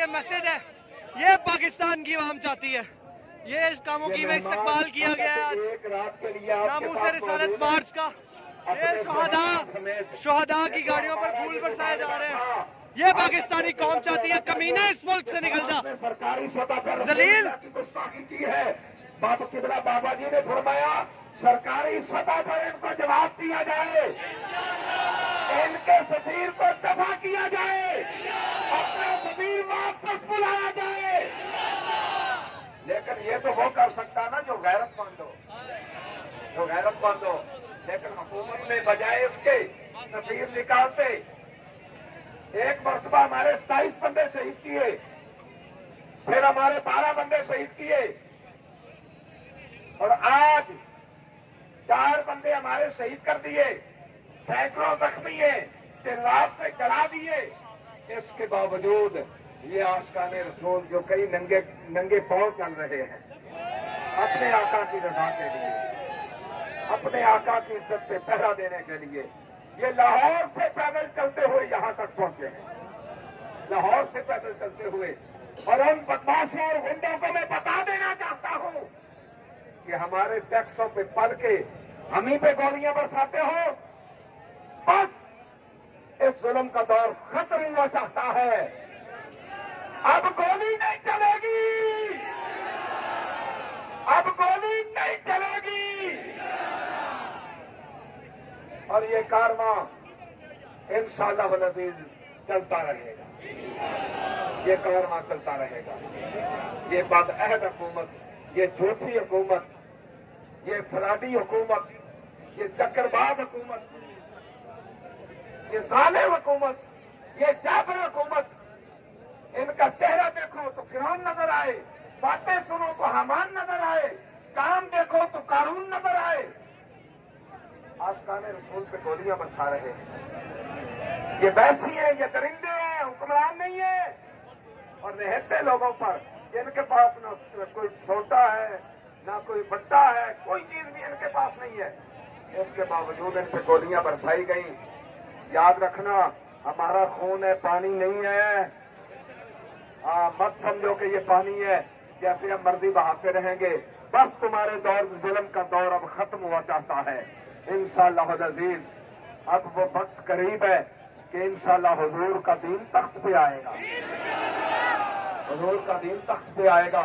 Message है, ये पाकिस्तान की आवाम चाहती है। ये कामों की में इस्तेमाल किया गया है आज नामूस रिसालत मार्च का। ये शोहदा की गाड़ियों पर फूल बरसाए जा रहे हैं। ये पाकिस्तानी कौम चाहती है कमीने इस मुल्क से निकल जा। सरकारी सतह पर जलील की गुस्ताखी की है। बाबा किबला बाबा जी ने फरमाया सरकारी सतह पर इनको जवाब दिया जाए, इनके सफीर को दफा किया जाए, अपना सफीर वापस बुलाया जाए। लेकिन ये तो वो कर सकता ना जो गैरतमंद हो, लेकिन हुकूमत ने बजाय इसके सफीर निकालते। एक मरतबा हमारे 27 बंदे शहीद किए, फिर हमारे 12 बंदे शहीद किए, और आज 4 बंदे हमारे शहीद कर दिए, सैकड़ों जख्मी हैं, रात से जला दिए। इसके बावजूद ये आशिकाने रसूल जो कई नंगे पांव चल रहे हैं अपने आका की रजा के लिए, अपने आका की इज्जत पे पहरा देने के लिए, ये लाहौर से पैदल चलते हुए यहां तक पहुंचे हैं, लाहौर से पैदल चलते हुए। और उन बदमाशों और गुंडों को मैं बता देना चाहता हूं कि हमारे टैक्सों पे पल के हम ही पे गोलियां बरसाते हो। बस इस जुल्म का दौर खत्म होना चाहता है। अब गोली नहीं चलेगी, अब गोली नहीं चलेगी। और ये कारवां इंशाअल्लाह अज़ीज चलता रहेगा, ये कारवां चलता रहेगा। ये बदअहद हुकूमत, ये झूठी हुकूमत, ये फराडी हुकूमत, ये चक्करबाज हुकूमत, ये जालिम हुकूमत, ये जाबिर हुकूमत, इनका चेहरा देखो तो फिरौन नजर आए, बातें सुनो तो हमान नजर आए, काम देखो तो कारून नजर आए। आशिकाने रसूल पे गोलियां बरसा रहे हैं। ये वैसी है, ये दरिंदे हैं, हुक्मरान नहीं है। और निहत्ते लोगों पर जिनके पास न कोई सोटा है, ना कोई बट्टा है, कोई चीज भी इनके पास नहीं है, इसके बावजूद इन पे गोलियां बरसाई गई। याद रखना, हमारा खून है, पानी नहीं है। मत समझो कि ये पानी है जैसे हम मर्जी बहाते रहेंगे। बस तुम्हारे दौर जुल्म का दौर अब खत्म हुआ चाहता है इंशाअल्लाह अज़ीज। अब वो वक्त करीब है कि इंशाअल्लाह हुजूर का दीन तख्त पे आएगा, हुजूर का दीन तख्त पे आएगा।